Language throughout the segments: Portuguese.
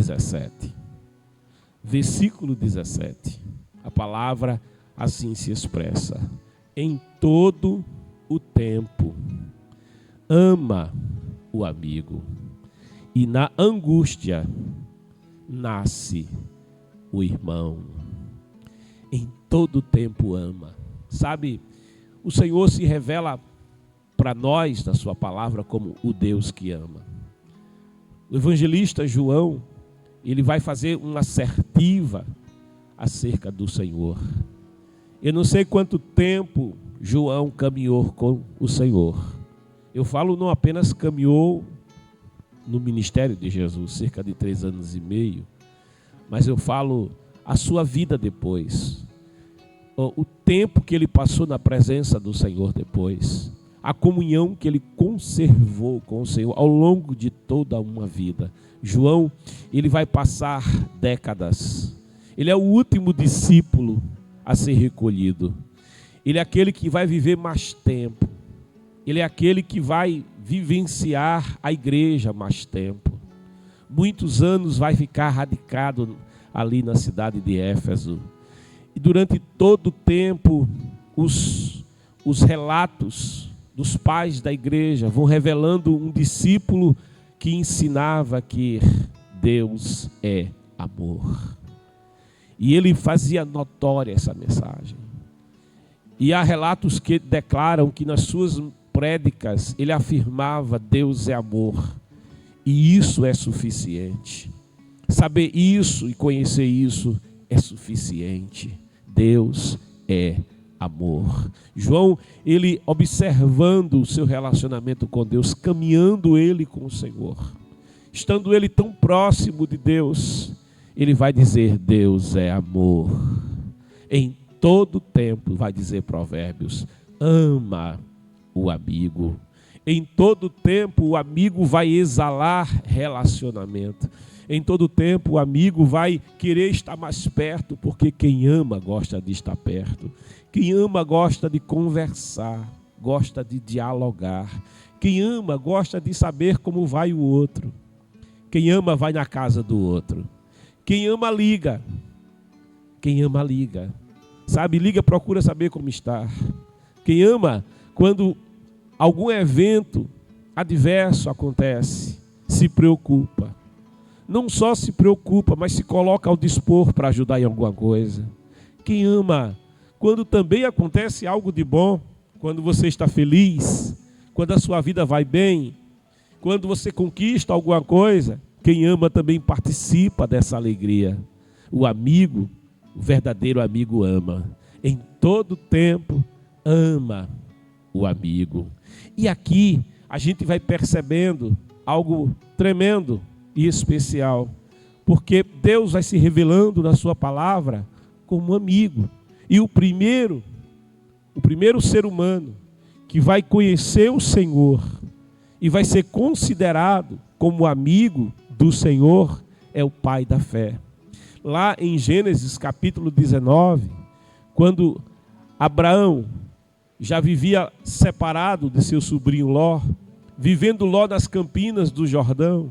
17. Versículo 17. A palavra assim se expressa: em todo o tempo, ama o amigo, e na angústia nasce o irmão. Em todo tempo ama. Sabe, o Senhor se revela para nós, na sua palavra, como o Deus que ama. O evangelista João, ele vai fazer uma assertiva acerca do Senhor. Eu não sei quanto tempo João caminhou com o Senhor. Eu falo não apenas caminhou no ministério de Jesus, cerca de 3 anos e meio, mas eu falo a sua vida depois, o tempo que ele passou na presença do Senhor depois, a comunhão que ele conservou com o Senhor ao longo de toda uma vida. João, ele vai passar décadas. Ele é o último discípulo a ser recolhido. Ele é aquele que vai viver mais tempo. Ele é aquele que vai vivenciar a igreja mais tempo. Muitos anos vai ficar radicado ali na cidade de Éfeso. E durante todo o tempo, os relatos dos pais da igreja vão revelando um discípulo que ensinava que Deus é amor. E ele fazia notória essa mensagem. E há relatos que declaram que nas suas prédicas ele afirmava: Deus é amor. E isso é suficiente. Saber isso e conhecer isso é suficiente. Deus é amor. João, ele observando o seu relacionamento com Deus, caminhando ele com o Senhor, estando ele tão próximo de Deus, ele vai dizer: Deus é amor. Em todo tempo, vai dizer Provérbios, ama o amigo. Em todo tempo, o amigo vai exalar relacionamento. Em todo tempo, o amigo vai querer estar mais perto, porque quem ama gosta de estar perto. Quem ama gosta de conversar, gosta de dialogar. Quem ama gosta de saber como vai o outro. Quem ama vai na casa do outro. Quem ama liga. Quem ama liga. Sabe, liga, procura saber como está. Quem ama, quando algum evento adverso acontece, se preocupa. Não só se preocupa, mas se coloca ao dispor para ajudar em alguma coisa. Quem ama, quando também acontece algo de bom, quando você está feliz, quando a sua vida vai bem, quando você conquista alguma coisa, quem ama também participa dessa alegria. O amigo, o verdadeiro amigo ama. Em todo tempo, ama o amigo. E aqui a gente vai percebendo algo tremendo e especial, porque Deus vai se revelando na sua palavra como amigo. E o primeiro ser humano que vai conhecer o Senhor e vai ser considerado como amigo do Senhor é o pai da fé. Lá em Gênesis capítulo 19, quando Abraão já vivia separado de seu sobrinho Ló, vivendo Ló nas campinas do Jordão,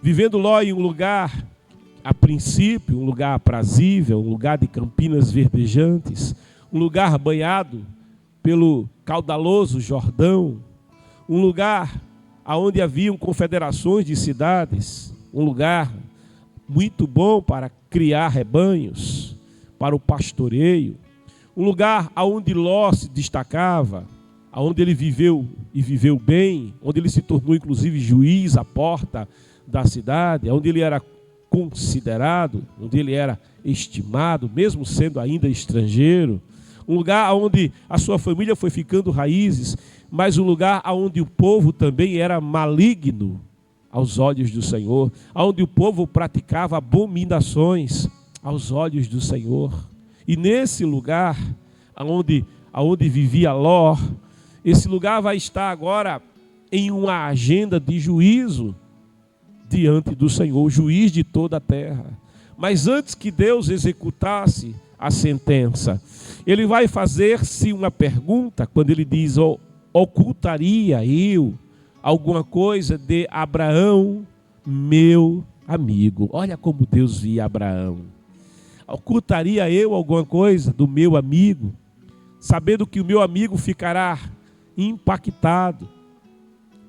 vivendo Ló em um lugar, a princípio, um lugar aprazível, um lugar de campinas verdejantes, um lugar banhado pelo caudaloso Jordão, um lugar onde haviam confederações de cidades, um lugar muito bom para criar rebanhos, para o pastoreio, um lugar onde Ló se destacava, onde ele viveu e viveu bem, onde ele se tornou inclusive juiz à porta da cidade, onde ele era considerado, onde ele era estimado, mesmo sendo ainda estrangeiro, um lugar onde a sua família foi ficando raízes, mas um lugar onde o povo também era maligno aos olhos do Senhor, onde o povo praticava abominações aos olhos do Senhor. E nesse lugar onde vivia Ló, esse lugar vai estar agora em uma agenda de juízo diante do Senhor, o juiz de toda a terra. Mas antes que Deus executasse a sentença, ele vai fazer-se uma pergunta, quando ele diz: ocultaria eu alguma coisa de Abraão, meu amigo. Olha como Deus via Abraão. Ocultaria eu alguma coisa do meu amigo, sabendo que o meu amigo ficará impactado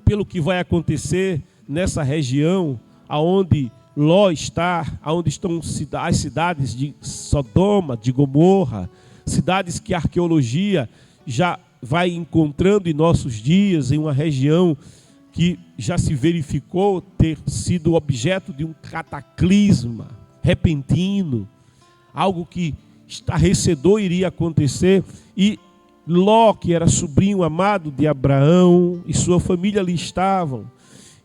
pelo que vai acontecer nessa região aonde Ló está, aonde estão as cidades de Sodoma, de Gomorra, cidades que a arqueologia já vai encontrando em nossos dias, em uma região que já se verificou ter sido objeto de um cataclisma repentino, algo que estarrecedor iria acontecer, e Ló, que era sobrinho amado de Abraão, e sua família ali estavam.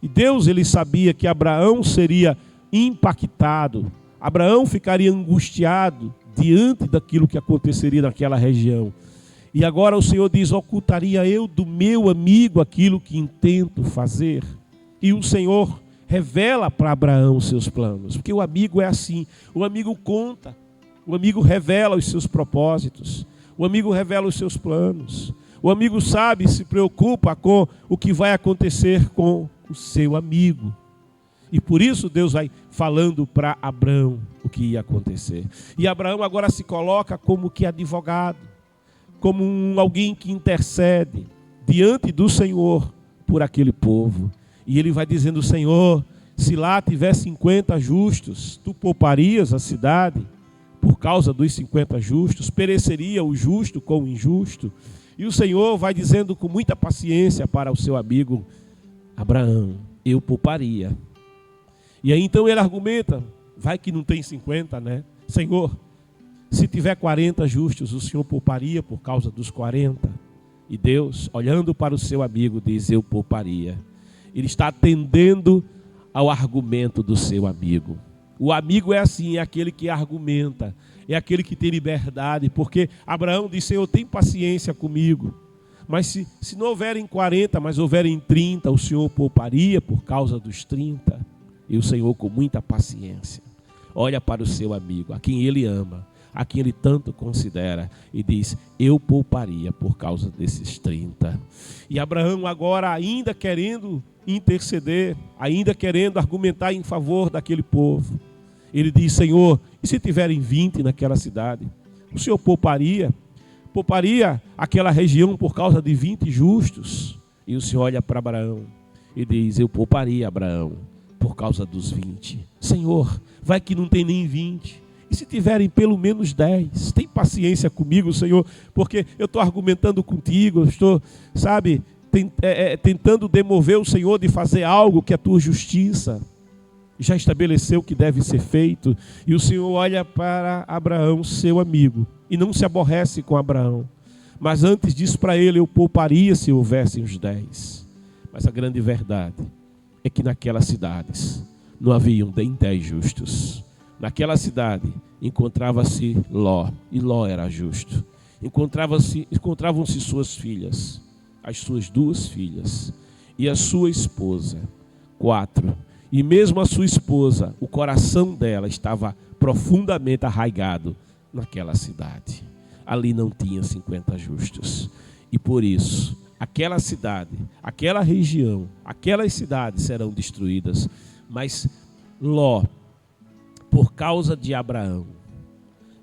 E Deus, ele sabia que Abraão seria impactado, Abraão ficaria angustiado diante daquilo que aconteceria naquela região. E agora o Senhor diz: ocultaria eu do meu amigo aquilo que intento fazer? E o Senhor revela para Abraão os seus planos, porque o amigo é assim, o amigo conta, o amigo revela os seus propósitos, o amigo revela os seus planos, o amigo sabe, se preocupa com o que vai acontecer com o seu amigo. E por isso Deus vai falando para Abraão o que ia acontecer. E Abraão agora se coloca como que advogado, como alguém que intercede diante do Senhor por aquele povo. E ele vai dizendo: Senhor, se lá tiver 50 justos, tu pouparias a cidade por causa dos 50 justos? Pereceria o justo com o injusto? E o Senhor vai dizendo com muita paciência para o seu amigo: Abraão, eu pouparia. E aí então ele argumenta: vai que não tem 50, né? Senhor, se tiver 40 justos, o Senhor pouparia por causa dos 40? E Deus, olhando para o seu amigo, diz: eu pouparia. Ele está atendendo ao argumento do seu amigo. O amigo é assim, é aquele que argumenta, é aquele que tem liberdade, porque Abraão disse: Senhor, tem paciência comigo, mas se não houverem 40, mas houverem 30, o Senhor pouparia por causa dos 30? E o Senhor, com muita paciência, olha para o seu amigo, a quem ele ama, a quem ele tanto considera, e diz: eu pouparia por causa desses 30. E Abraão agora, ainda querendo interceder, ainda querendo argumentar em favor daquele povo, ele diz: Senhor, e se tiverem 20 naquela cidade? O Senhor pouparia aquela região por causa de 20 justos? E o Senhor olha para Abraão e diz: eu pouparia, Abraão, por causa dos 20. Senhor, vai que não tem nem 20. E se tiverem pelo menos 10? Tem paciência comigo, Senhor, porque eu estou argumentando contigo, eu estou, tentando demover o Senhor de fazer algo que a tua justiça já estabeleceu que deve ser feito. E o Senhor olha para Abraão, seu amigo, e não se aborrece com Abraão, mas antes diz para ele: eu pouparia se houvessem os 10. Mas a grande verdade é que naquelas cidades não haviam nem 10 justos. Naquela cidade encontrava-se Ló, e Ló era justo. Encontravam-se suas filhas, as suas 2 filhas, e a sua esposa, 4. E mesmo a sua esposa, o coração dela estava profundamente arraigado naquela cidade. Ali não tinha 50 justos. E por isso, aquela cidade, aquela região, aquelas cidades serão destruídas. Mas Ló, por causa de Abraão,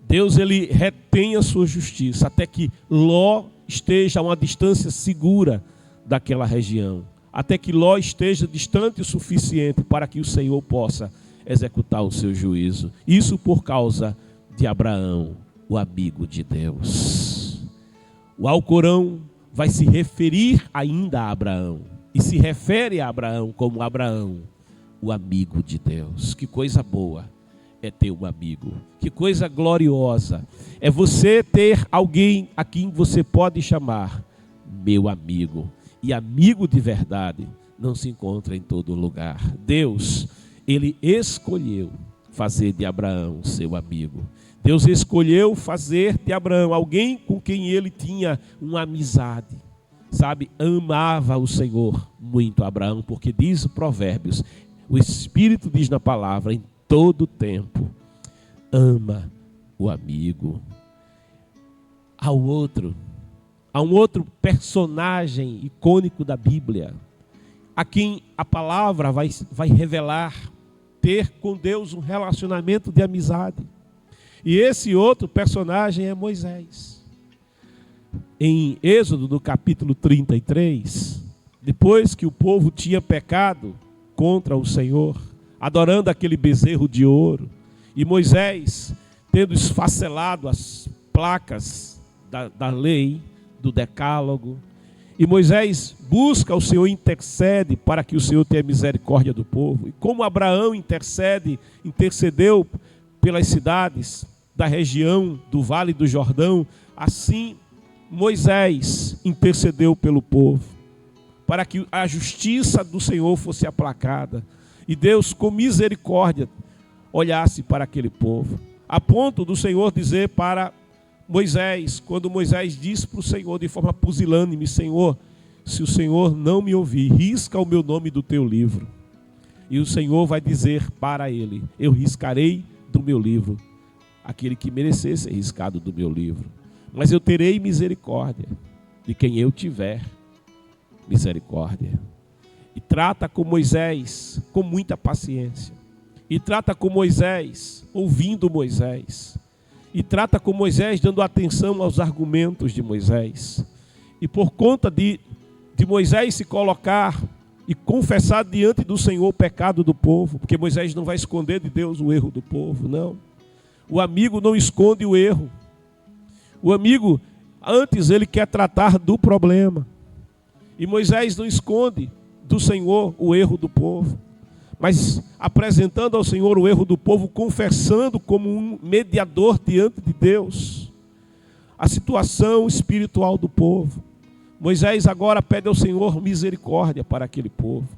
Deus, ele retém a sua justiça até que Ló esteja a uma distância segura daquela região, até que Ló esteja distante o suficiente para que o Senhor possa executar o seu juízo. Isso por causa de Abraão, o amigo de Deus. O Alcorão vai se referir ainda a Abraão, e se refere a Abraão como Abraão, o amigo de Deus. Que coisa boa é ter um amigo, que coisa gloriosa é você ter alguém a quem você pode chamar meu amigo. E amigo de verdade não se encontra em todo lugar. Deus, ele escolheu fazer de Abraão seu amigo. Deus escolheu fazer de Abraão alguém com quem ele tinha uma amizade. Amava o Senhor muito Abraão, porque diz o Provérbios, o Espírito diz na palavra: em todo tempo ama o amigo. Há um outro personagem icônico da Bíblia, a quem a palavra vai revelar ter com Deus um relacionamento de amizade. E esse outro personagem é Moisés. Em Êxodo, no capítulo 33, depois que o povo tinha pecado contra o Senhor, adorando aquele bezerro de ouro, e Moisés, tendo esfacelado as placas da lei, do decálogo, e Moisés busca o Senhor, intercede para que o Senhor tenha misericórdia do povo. E como Abraão intercedeu pelas cidades da região do Vale do Jordão, assim Moisés intercedeu pelo povo, para que a justiça do Senhor fosse aplacada. E Deus, com misericórdia, olhasse para aquele povo. A ponto do Senhor dizer para Moisés, quando Moisés disse para o Senhor de forma pusilânime: Senhor, se o Senhor não me ouvir, risca o meu nome do teu livro. E o Senhor vai dizer para ele: eu riscarei do meu livro aquele que merecesse ser riscado do meu livro. Mas eu terei misericórdia de quem eu tiver misericórdia. E trata com Moisés com muita paciência. E trata com Moisés ouvindo Moisés. E trata com Moisés dando atenção aos argumentos de Moisés. E por conta de Moisés se colocar e confessar diante do Senhor o pecado do povo, porque Moisés não vai esconder de Deus o erro do povo, não. O amigo não esconde o erro. O amigo, antes ele quer tratar do problema. E Moisés não esconde do Senhor o erro do povo, mas apresentando ao Senhor o erro do povo, confessando como um mediador diante de Deus a situação espiritual do povo. Moisés agora pede ao Senhor misericórdia para aquele povo.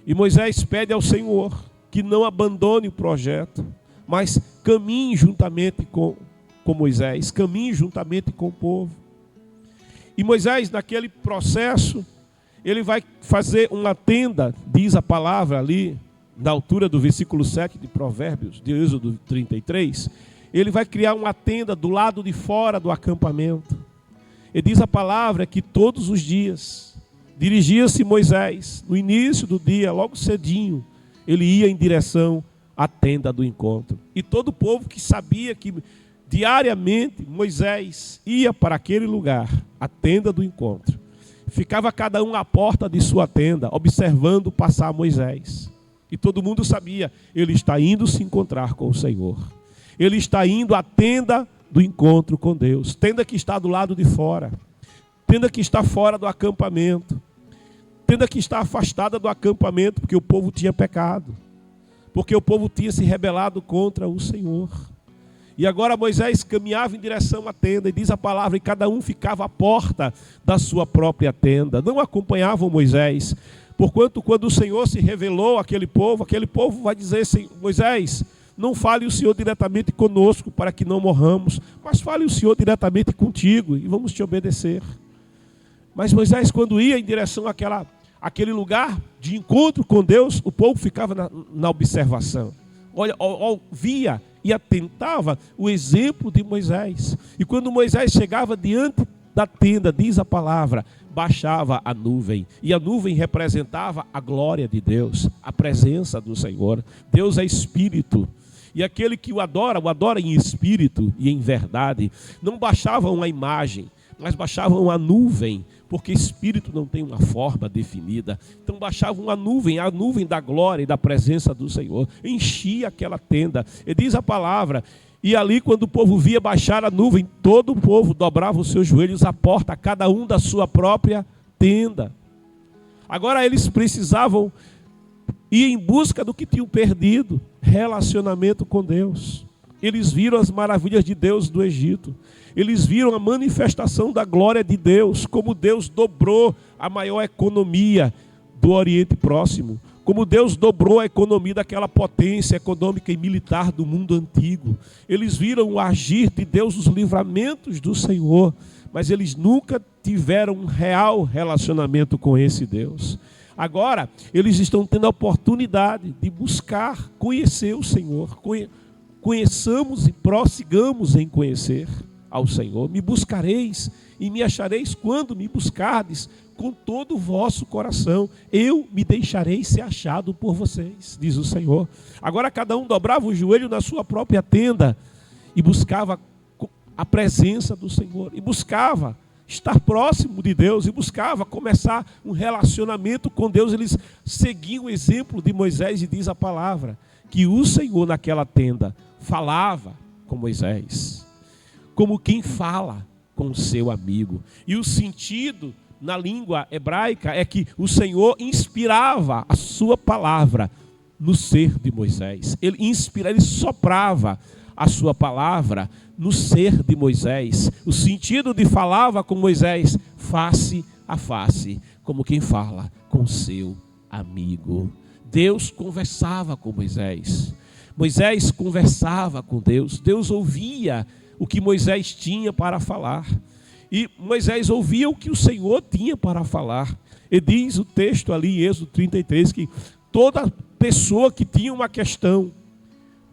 E Moisés pede ao Senhor que não abandone o projeto, mas caminhe juntamente com Moisés, caminhe juntamente com o povo. E Moisés, naquele processo, ele vai fazer uma tenda, diz a palavra ali, na altura do versículo 7 de Provérbios, de Êxodo 33, ele vai criar uma tenda do lado de fora do acampamento. E diz a palavra que todos os dias, dirigia-se Moisés, no início do dia, logo cedinho, ele ia em direção à tenda do encontro. E todo o povo que sabia que diariamente Moisés ia para aquele lugar, a tenda do encontro, ficava cada um à porta de sua tenda, observando passar Moisés. E todo mundo sabia, ele está indo se encontrar com o Senhor. Ele está indo à tenda do encontro com Deus. Tenda que está do lado de fora. Tenda que está fora do acampamento. Tenda que está afastada do acampamento, porque o povo tinha pecado. Porque o povo tinha se rebelado contra o Senhor. E agora Moisés caminhava em direção à tenda, e diz a palavra, e cada um ficava à porta da sua própria tenda. Não acompanhavam Moisés, porquanto quando o Senhor se revelou àquele povo vai dizer assim: Moisés, não fale o Senhor diretamente conosco para que não morramos, mas fale o Senhor diretamente contigo e vamos te obedecer. Mas Moisés, quando ia em direção àquele lugar de encontro com Deus, o povo ficava na observação. Via e atentava o exemplo de Moisés. E quando Moisés chegava diante da tenda, diz a palavra, baixava a nuvem. E a nuvem representava a glória de Deus, a presença do Senhor. Deus é espírito. E aquele que o adora em espírito e em verdade. Não baixava uma imagem, mas baixavam uma nuvem, porque espírito não tem uma forma definida. Então baixavam uma nuvem, a nuvem da glória e da presença do Senhor, enchia aquela tenda. E diz a palavra, e ali quando o povo via baixar a nuvem, todo o povo dobrava os seus joelhos à porta, cada um da sua própria tenda. Agora eles precisavam ir em busca do que tinham perdido, relacionamento com Deus. Eles viram as maravilhas de Deus do Egito. Eles viram a manifestação da glória de Deus, como Deus dobrou a maior economia do Oriente Próximo, como Deus dobrou a economia daquela potência econômica e militar do mundo antigo. Eles viram o agir de Deus, os livramentos do Senhor, mas eles nunca tiveram um real relacionamento com esse Deus. Agora, eles estão tendo a oportunidade de buscar conhecer o Senhor. Conheçamos e prossigamos em conhecer ao Senhor. Me buscareis e me achareis quando me buscardes com todo o vosso coração. Eu me deixarei ser achado por vocês, diz o Senhor. Agora cada um dobrava o joelho na sua própria tenda e buscava a presença do Senhor, e buscava estar próximo de Deus, e buscava começar um relacionamento com Deus. Eles seguiam o exemplo de Moisés, e diz a palavra que o Senhor naquela tenda falava com Moisés, como quem fala com o seu amigo. E o sentido na língua hebraica é que o Senhor inspirava a sua palavra no ser de Moisés. Ele soprava a sua palavra no ser de Moisés. O sentido de falava com Moisés face a face, como quem fala com o seu amigo. Deus conversava com Moisés. Moisés conversava com Deus. Deus ouvia o que Moisés tinha para falar. E Moisés ouvia o que o Senhor tinha para falar. E diz o texto ali em Êxodo 33 que toda pessoa que tinha uma questão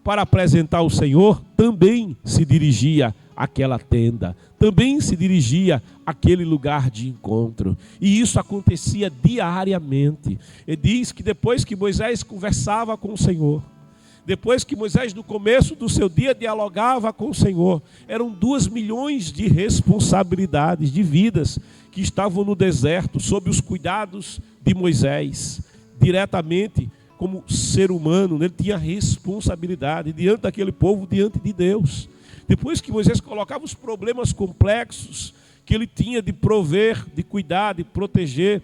para apresentar ao Senhor também se dirigia àquela tenda, também se dirigia àquele lugar de encontro. E isso acontecia diariamente. E diz que depois que Moisés conversava com o Senhor, depois que Moisés no começo do seu dia dialogava com o Senhor, eram 2 milhões de responsabilidades, de vidas que estavam no deserto, sob os cuidados de Moisés, diretamente como ser humano. Ele tinha responsabilidade diante daquele povo, diante de Deus. Depois que Moisés colocava os problemas complexos que ele tinha de prover, de cuidar, de proteger,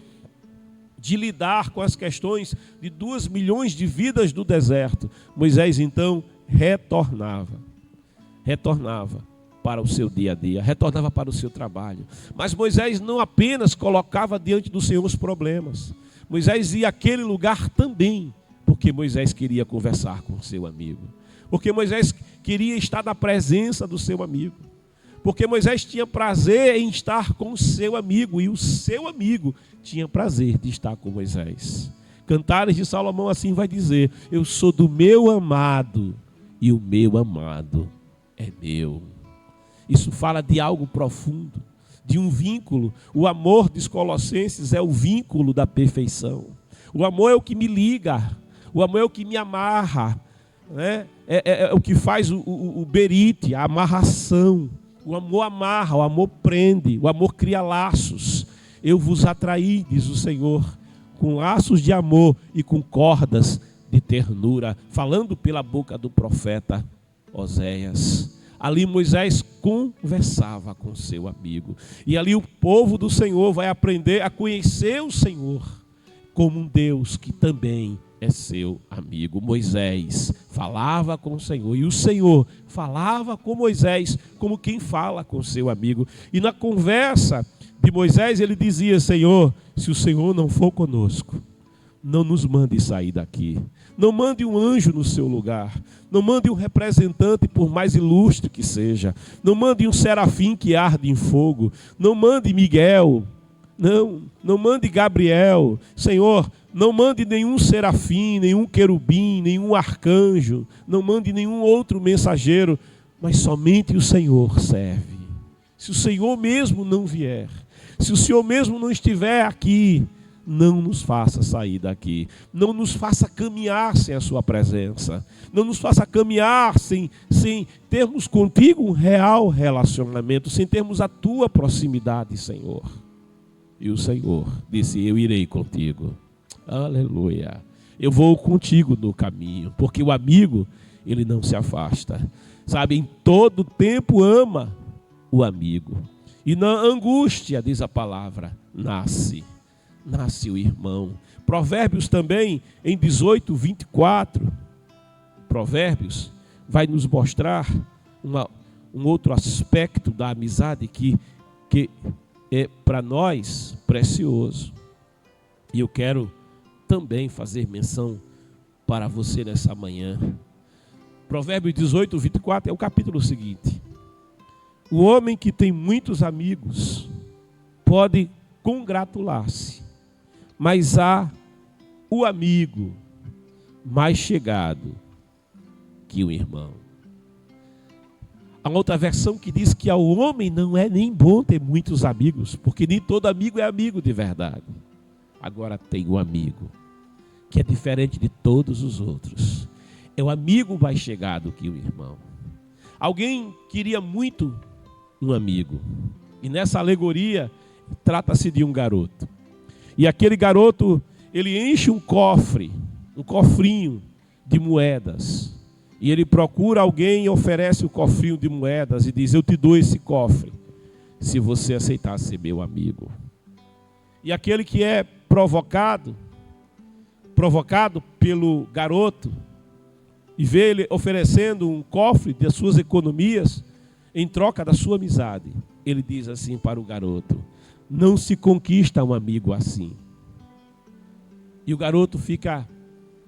de lidar com as questões de 2 milhões de vidas do deserto, Moisés então retornava para o seu dia a dia, retornava para o seu trabalho. Mas Moisés não apenas colocava diante do Senhor os problemas, Moisés ia àquele lugar também, porque Moisés queria conversar com o seu amigo, porque Moisés queria estar na presença do seu amigo, porque Moisés tinha prazer em estar com o seu amigo, e o seu amigo tinha prazer de estar com Moisés. Cantares de Salomão assim vai dizer: eu sou do meu amado, e o meu amado é meu. Isso fala de algo profundo, de um vínculo. O amor dos Colossenses é o vínculo da perfeição. O amor é o que me liga, o amor é o que me amarra, né? É o que faz o berite, a amarração. O amor amarra, o amor prende, o amor cria laços. Eu vos atraí, diz o Senhor, com laços de amor e com cordas de ternura, falando pela boca do profeta Oséias. Ali Moisés conversava com seu amigo. E ali o povo do Senhor vai aprender a conhecer o Senhor como um Deus que também é seu amigo. Moisés falava com o Senhor, e o Senhor falava com Moisés como quem fala com seu amigo. E na conversa de Moisés ele dizia: Senhor, se o Senhor não for conosco, não nos mande sair daqui. Não mande um anjo no seu lugar. Não mande um representante, por mais ilustre que seja. Não mande um serafim que arde em fogo. Não mande Miguel. Não mande Gabriel. Senhor, não mande nenhum serafim, nenhum querubim, nenhum arcanjo. Não mande nenhum outro mensageiro. Mas somente o Senhor serve. Se o Senhor mesmo não vier, se o Senhor mesmo não estiver aqui, não nos faça sair daqui. Não nos faça caminhar sem a sua presença. Não nos faça caminhar sem termos contigo um real relacionamento, sem termos a tua proximidade, Senhor. E o Senhor disse: eu irei contigo. Aleluia. Eu vou contigo no caminho, porque o amigo, ele não se afasta. Sabe, em todo tempo ama o amigo. E na angústia, diz a palavra, nasce o irmão. Provérbios também, em 18, 24, Provérbios vai nos mostrar um outro aspecto da amizade que é para nós precioso. E eu quero também fazer menção para você nessa manhã. Provérbios 18, 24 é o capítulo seguinte. O homem que tem muitos amigos pode congratular-se, mas há o amigo mais chegado que o irmão. Há outra versão que diz que ao homem não é nem bom ter muitos amigos, porque nem todo amigo é amigo de verdade. Agora tem um amigo que é diferente de todos os outros. É o amigo mais chegado que o irmão. Alguém queria muito um amigo. E nessa alegoria, trata-se de um garoto. E aquele garoto, ele enche um cofre, um cofrinho de moedas. E ele procura alguém e oferece o cofrinho de moedas e diz: eu te dou esse cofre, se você aceitar ser meu amigo. E aquele que é provocado pelo garoto, e vê ele oferecendo um cofre das suas economias, em troca da sua amizade, ele diz assim para o garoto: não se conquista um amigo assim. E o garoto fica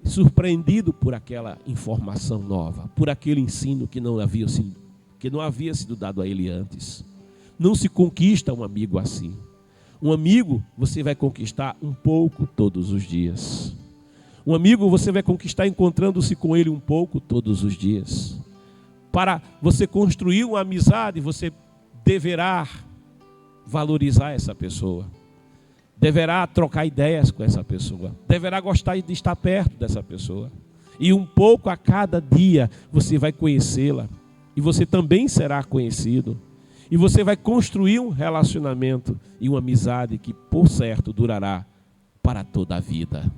surpreendido por aquela informação nova, por aquele ensino que não havia sido dado a ele antes. Não se conquista um amigo assim. Um amigo você vai conquistar um pouco todos os dias. Um amigo você vai conquistar encontrando-se com ele um pouco todos os dias. Para você construir uma amizade, você deverá valorizar essa pessoa. Deverá trocar ideias com essa pessoa. Deverá gostar de estar perto dessa pessoa. E um pouco a cada dia você vai conhecê-la. E você também será conhecido. E você vai construir um relacionamento e uma amizade que, por certo, durará para toda a vida.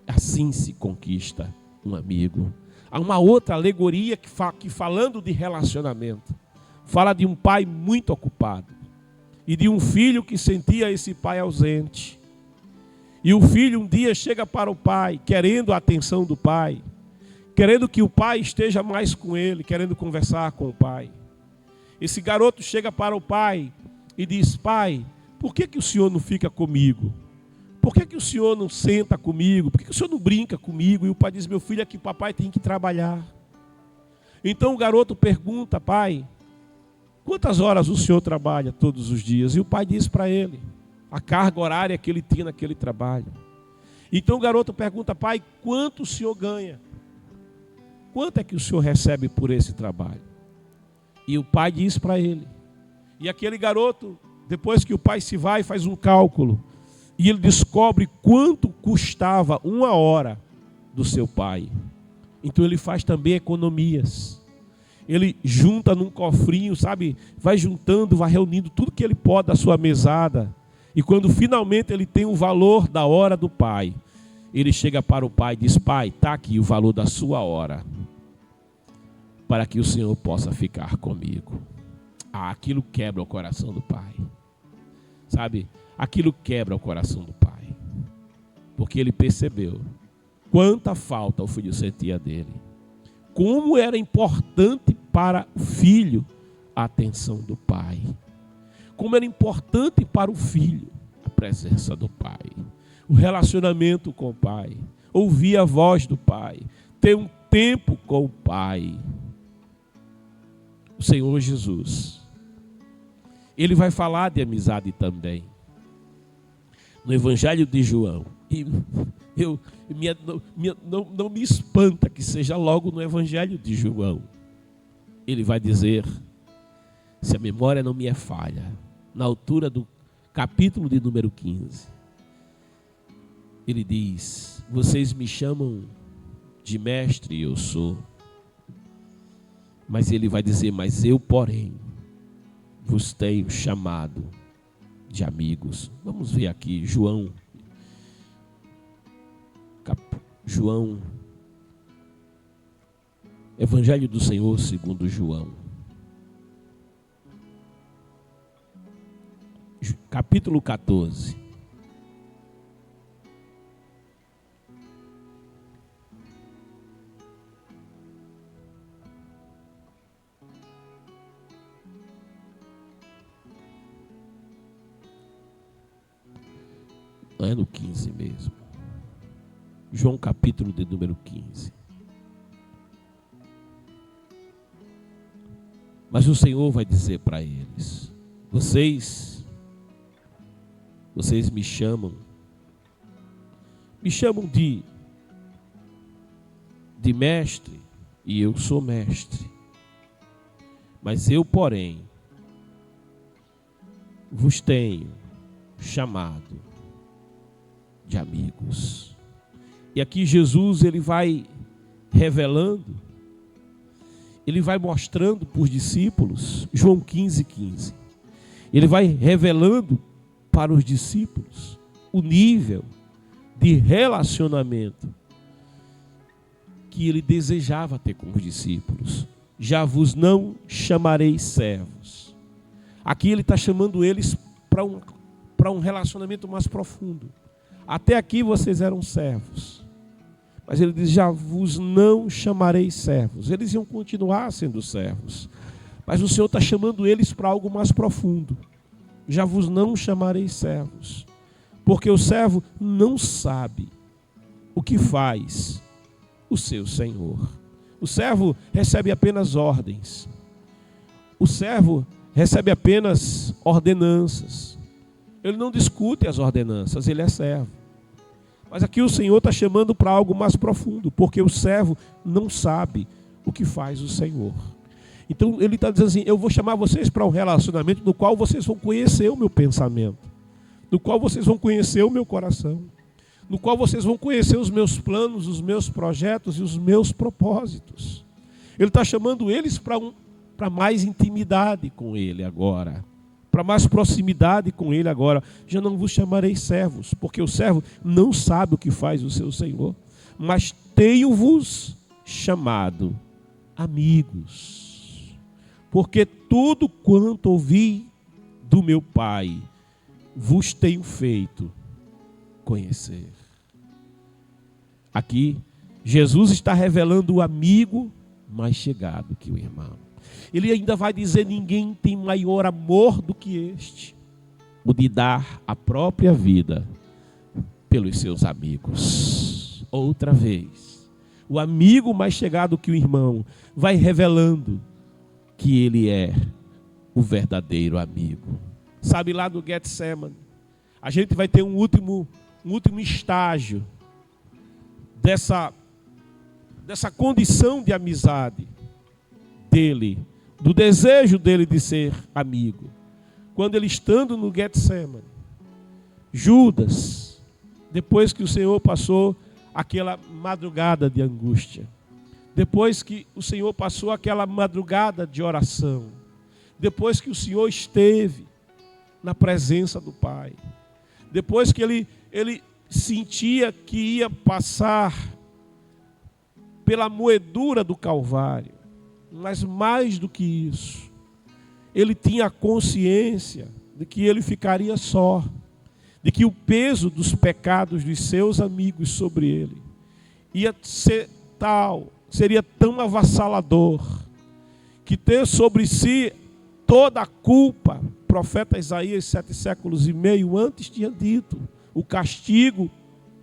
Assim se conquista um amigo. Há uma outra alegoria que falando de relacionamento, fala de um pai muito ocupado. E de um filho que sentia esse pai ausente. E o filho um dia chega para o pai, querendo a atenção do pai, querendo que o pai esteja mais com ele, querendo conversar com o pai. Esse garoto chega para o pai e diz: pai, por que o senhor não fica comigo? Por que o senhor não senta comigo? Por que o senhor não brinca comigo? E o pai diz: meu filho, é que o papai tem que trabalhar. Então o garoto pergunta: pai, quantas horas o senhor trabalha todos os dias? E o pai diz para ele a carga horária que ele tinha naquele trabalho. Então o garoto pergunta: pai, quanto o senhor ganha? Quanto é que o senhor recebe por esse trabalho? E o pai diz para ele. E aquele garoto, depois que o pai se vai, faz um cálculo. E ele descobre quanto custava uma hora do seu pai. Então ele faz também economias. Ele junta num cofrinho, sabe? Vai juntando, vai reunindo tudo que ele pode da sua mesada. E quando finalmente ele tem o valor da hora do pai, ele chega para o pai e diz: pai, está aqui o valor da sua hora, para que o Senhor possa ficar comigo. Aquilo quebra o coração do pai. Sabe? Aquilo quebra o coração do pai. Porque ele percebeu quanta falta o filho sentia dele. Como era importante para o filho a atenção do pai. Como era importante para o filho a presença do pai. O relacionamento com o pai. Ouvir a voz do pai. Ter um tempo com o pai. O Senhor Jesus, ele vai falar de amizade também. No Evangelho de João. E não me espanta que seja logo no Evangelho de João. Ele vai dizer, se a memória não me é falha, na altura do capítulo de número 15. Ele diz: vocês me chamam de mestre, eu sou. Mas ele vai dizer: mas eu, porém, vos tenho chamado de amigos. Vamos ver aqui, João, Evangelho do Senhor segundo João, capítulo 14. Não é no 15 mesmo. João capítulo de número 15. Mas o Senhor vai dizer para eles: vocês me chamam de mestre, e eu sou mestre. Mas eu, porém, vos tenho chamado de amigos. E aqui Jesus, ele vai revelando, ele vai mostrando para os discípulos, João 15:15. Ele vai revelando para os discípulos o nível de relacionamento que ele desejava ter com os discípulos. Já vos não chamarei servos. Aqui ele está chamando eles para um relacionamento mais profundo. Até aqui vocês eram servos. Mas ele diz, já vos não chamarei servos. Eles iam continuar sendo servos. Mas o Senhor está chamando eles para algo mais profundo. Já vos não chamarei servos. Porque o servo não sabe o que faz o seu Senhor. O servo recebe apenas ordens. O servo recebe apenas ordenanças. Ele não discute as ordenanças, ele é servo. Mas aqui o Senhor está chamando para algo mais profundo, porque o servo não sabe o que faz o Senhor. Então ele está dizendo assim, eu vou chamar vocês para um relacionamento no qual vocês vão conhecer o meu pensamento, no qual vocês vão conhecer o meu coração, no qual vocês vão conhecer os meus planos, os meus projetos e os meus propósitos. Ele está chamando eles para mais intimidade com Ele agora, para mais proximidade com Ele agora. Já não vos chamarei servos, porque o servo não sabe o que faz o seu Senhor, mas tenho-vos chamado amigos, porque tudo quanto ouvi do meu Pai vos tenho feito conhecer. Aqui, Jesus está revelando o amigo mais chegado que o irmão. Ele ainda vai dizer, ninguém tem maior amor do que este, o de dar a própria vida pelos seus amigos. Outra vez, o amigo mais chegado que o irmão vai revelando que ele é o verdadeiro amigo. Sabe, lá no Getsemane, a gente vai ter um último estágio dessa condição de amizade dele, do desejo dele de ser amigo. Quando ele estando no Getsemane, Judas, depois que o Senhor passou aquela madrugada de angústia, depois que o Senhor passou aquela madrugada de oração, depois que o Senhor esteve na presença do Pai, depois que ele sentia que ia passar pela moedura do Calvário, mas mais do que isso, ele tinha a consciência de que ele ficaria só, de que o peso dos pecados dos seus amigos sobre ele ia ser tal, seria tão avassalador, que ter sobre si toda a culpa. O profeta Isaías, 7 séculos e meio antes, tinha dito, o castigo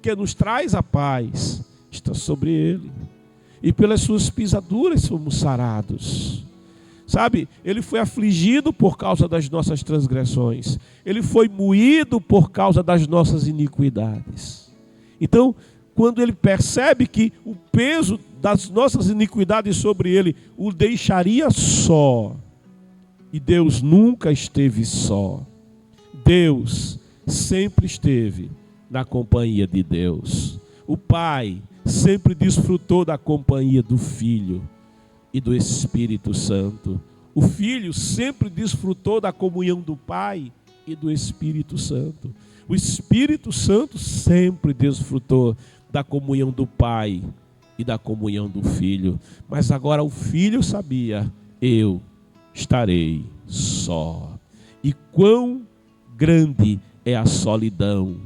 que nos traz a paz está sobre ele, e pelas suas pisaduras somos sarados. Sabe, ele foi afligido por causa das nossas transgressões, ele foi moído por causa das nossas iniquidades. Então, quando ele percebe que o peso das nossas iniquidades sobre ele o deixaria só, e Deus nunca esteve só, Deus sempre esteve na companhia de Deus. O Pai sempre desfrutou da companhia do Filho e do Espírito Santo. O Filho sempre desfrutou da comunhão do Pai e do Espírito Santo. O Espírito Santo sempre desfrutou da comunhão do Pai e da comunhão do Filho. Mas agora o Filho sabia, eu estarei só. E quão grande é a solidão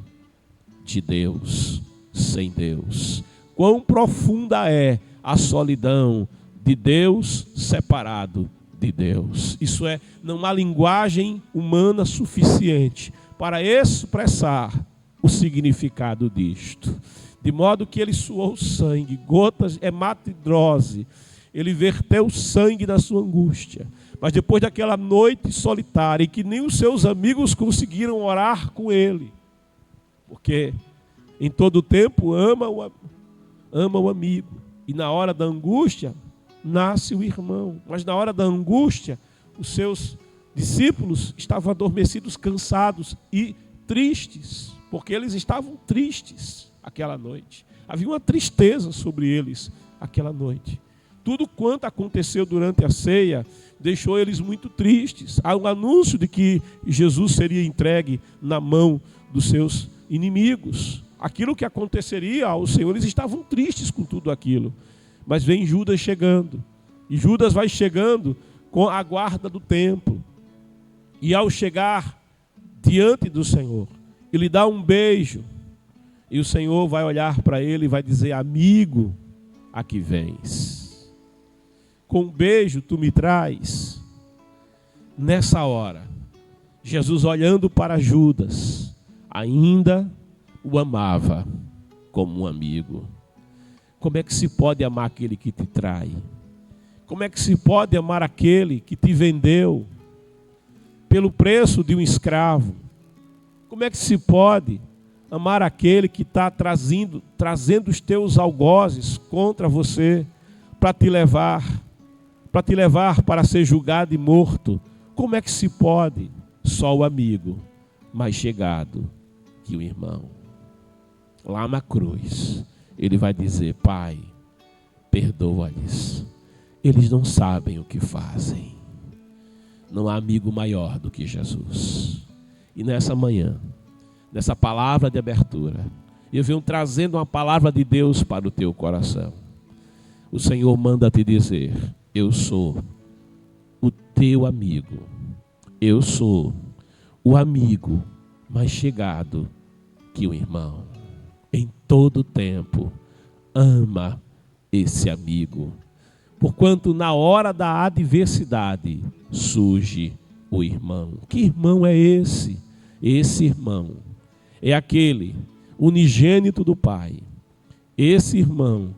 de Deus sem Deus. Quão profunda é a solidão de Deus separado de Deus. Isso é, não há linguagem humana suficiente para expressar o significado disto. De modo que ele suou sangue, gotas hematidrose, ele verteu sangue na sua angústia. Mas depois daquela noite solitária, em que nem os seus amigos conseguiram orar com ele, porque em todo tempo ama o amigo, e na hora da angústia nasce o irmão. Mas na hora da angústia, os seus discípulos estavam adormecidos, cansados e tristes, porque eles estavam tristes aquela noite. Havia uma tristeza sobre eles aquela noite. Tudo quanto aconteceu durante a ceia deixou eles muito tristes. Há um anúncio de que Jesus seria entregue na mão dos seus inimigos. Aquilo que aconteceria ao Senhor, eles estavam tristes com tudo aquilo. Mas vem Judas chegando. E Judas vai chegando com a guarda do templo. E ao chegar diante do Senhor, ele dá um beijo. E o Senhor vai olhar para ele e vai dizer: amigo, aqui vens. Com um beijo tu me traz. Nessa hora, Jesus olhando para Judas, ainda o amava como um amigo. Como é que se pode amar aquele que te trai? Como é que se pode amar aquele que te vendeu pelo preço de um escravo? Como é que se pode amar aquele que está trazendo os teus algozes contra você para te levar para ser julgado e morto? Como é que se pode? Só o amigo mais chegado que o irmão. Lá na cruz, ele vai dizer: Pai, perdoa-lhes. Eles não sabem o que fazem. Não há amigo maior do que Jesus. E nessa manhã, nessa palavra de abertura, eu venho trazendo uma palavra de Deus para o teu coração. O Senhor manda te dizer: eu sou o teu amigo. Eu sou o amigo mais chegado que o irmão. Em todo tempo, ama esse amigo. Porquanto na hora da adversidade surge o irmão. Que irmão é esse? Esse irmão é aquele unigênito do Pai. Esse irmão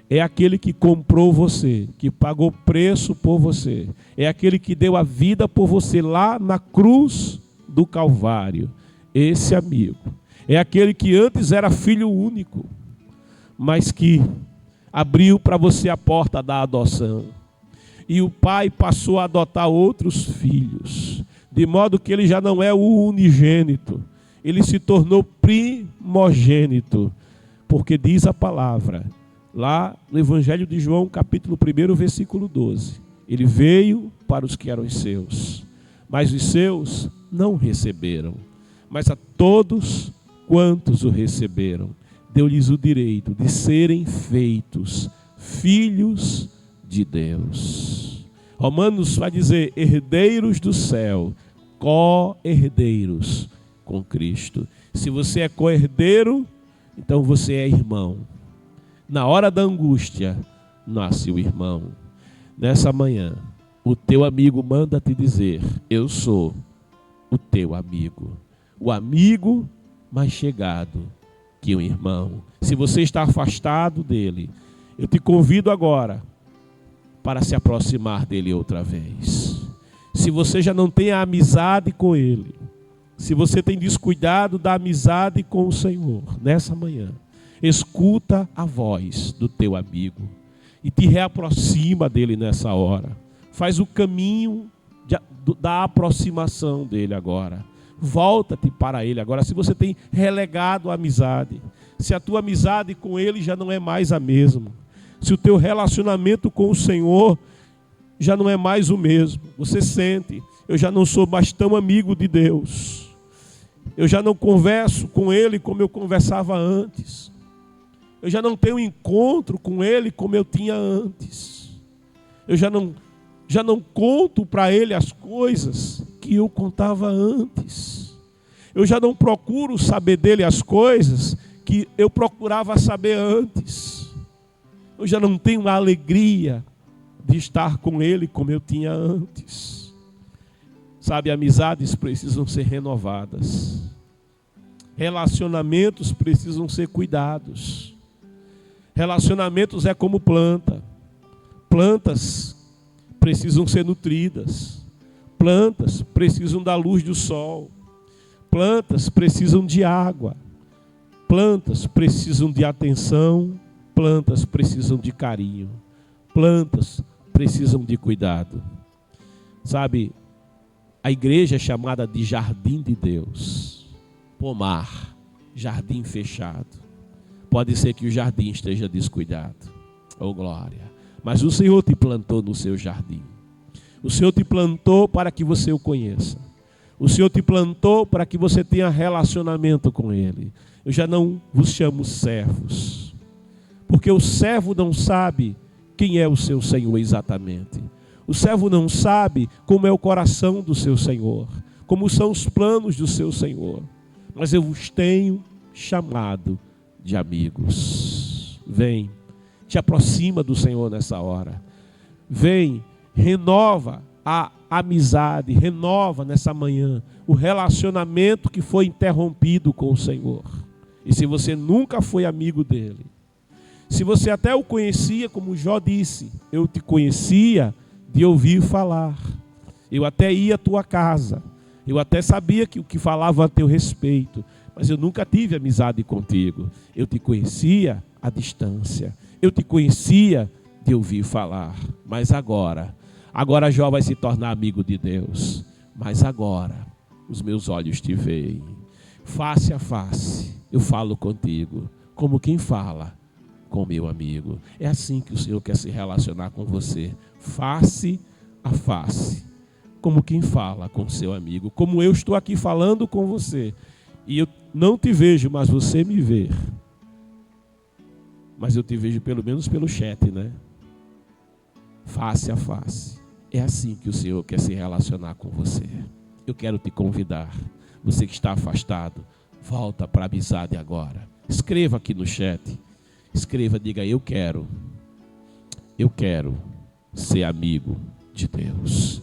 é aquele que comprou você, que pagou preço por você. É aquele que deu a vida por você lá na cruz do Calvário. Esse amigo é aquele que antes era filho único, mas que abriu para você a porta da adoção. E o pai passou a adotar outros filhos, de modo que ele já não é o unigênito, ele se tornou primogênito, porque diz a palavra, lá no Evangelho de João, capítulo 1, versículo 12, ele veio para os que eram os seus, mas os seus não receberam, mas a todos quantos o receberam, deu-lhes o direito de serem feitos filhos de Deus. Romanos vai dizer: herdeiros do céu, co-herdeiros com Cristo. Se você é co-herdeiro, então você é irmão. Na hora da angústia, nasce o irmão. Nessa manhã, o teu amigo manda te dizer: eu sou o teu amigo. O amigo mais chegado que um irmão. Se você está afastado dele, eu te convido agora para se aproximar dele outra vez. Se você já não tem a amizade com ele, se você tem descuidado da amizade com o Senhor, nessa manhã, escuta a voz do teu amigo e te reaproxima dele nessa hora. Faz o caminho da aproximação dele agora. Volta-te para ele agora. Se você tem relegado a amizade, se a tua amizade com ele já não é mais a mesma, se o teu relacionamento com o Senhor já não é mais o mesmo, você sente: eu já não sou mais tão amigo de Deus, eu já não converso com ele como eu conversava antes, eu já não tenho encontro com ele como eu tinha antes, eu já não conto para ele as coisas que eu contava antes, eu já não procuro saber dele as coisas que eu procurava saber antes, eu já não tenho a alegria de estar com ele como eu tinha antes. Sabe, amizades precisam ser renovadas, relacionamentos precisam ser cuidados. Relacionamentos é como plantas precisam ser nutridas, plantas precisam da luz do sol, plantas precisam de água, plantas precisam de atenção, plantas precisam de carinho, plantas precisam de cuidado. Sabe, a igreja é chamada de jardim de Deus, pomar, jardim fechado. Pode ser que o jardim esteja descuidado, oh glória, mas o Senhor te plantou no seu jardim. O Senhor te plantou para que você o conheça. O Senhor te plantou para que você tenha relacionamento com Ele. Eu já não vos chamo servos, porque o servo não sabe quem é o seu Senhor exatamente. O servo não sabe como é o coração do seu Senhor, como são os planos do seu Senhor. Mas eu vos tenho chamado de amigos. Vem, te aproxima do Senhor nessa hora. Vem, renova a amizade, renova nessa manhã o relacionamento que foi interrompido com o Senhor. E se você nunca foi amigo dele, se você até o conhecia, como Jó disse, eu te conhecia de ouvir falar, eu até ia à tua casa, eu até sabia que o que falava a teu respeito, mas eu nunca tive amizade contigo. Eu te conhecia à distância, eu te conhecia de ouvir falar, mas agora Jó vai se tornar amigo de Deus. Mas agora os meus olhos te veem, face a face eu falo contigo, como quem fala com meu amigo. É assim que o Senhor quer se relacionar com você, face a face, como quem fala com seu amigo, como eu estou aqui falando com você, e eu não te vejo, mas você me vê. Mas eu te vejo pelo menos pelo chat, né? Face a face. É assim que o Senhor quer se relacionar com você. Eu quero te convidar, você que está afastado, volta para a amizade agora. Escreva aqui no chat. Escreva, diga, eu quero ser amigo de Deus.